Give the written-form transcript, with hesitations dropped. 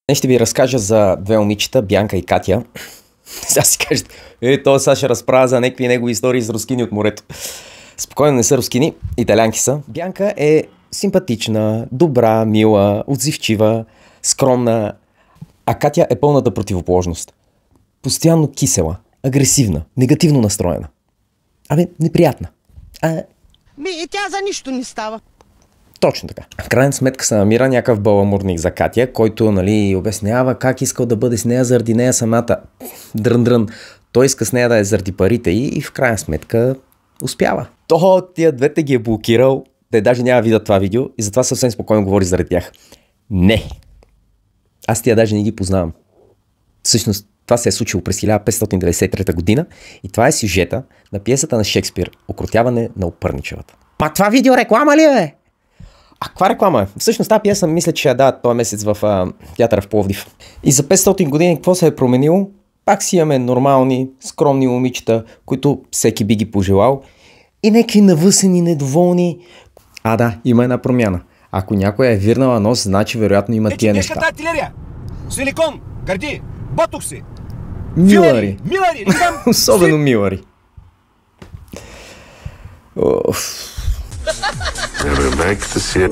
Днес ще ви разкажа за две момичета, Бянка и Катя. Сега си кажете, то сега ще разправя за някакви негови истории с рускини от морето. Спокойно, не са рускини, италянки са. Бянка е симпатична, добра, мила, отзивчива, скромна, а Катя е пълната противоположност. Постоянно кисела, агресивна, негативно настроена. Неприятна. Тя за нищо не става. Точно така. В крайна сметка се намира някакъв баламурник за Катя, който обяснява как искал да бъде с нея заради нея самата. Дрън. Той иска с нея да е заради парите и в крайна сметка успява. Тия двете ги е блокирал, те даже няма видят това видео и затова съвсем спокойно говори заради тях. Не. Аз тия даже не ги познавам. Всъщност това се е случило през 1593 година и това е сюжета на пиесата на Шекспир "Окротяване на Опърничевата". Пак това видео реклама ли е? Каква реклама е? Всъщност тази пиеса мисля, че я дават този месец в театъра в Пловдив. И за 500 години какво се е променило? Пак си имаме нормални, скромни момичета, които всеки би ги пожелал. И някакви навъсени, недоволни. Има една промяна. Ако някой е вирнала нос, значи вероятно има тия неща. Тежката артилерия! Силикон, гърди, ботокси, Милари. Милари! Особено милари. Ребеката си е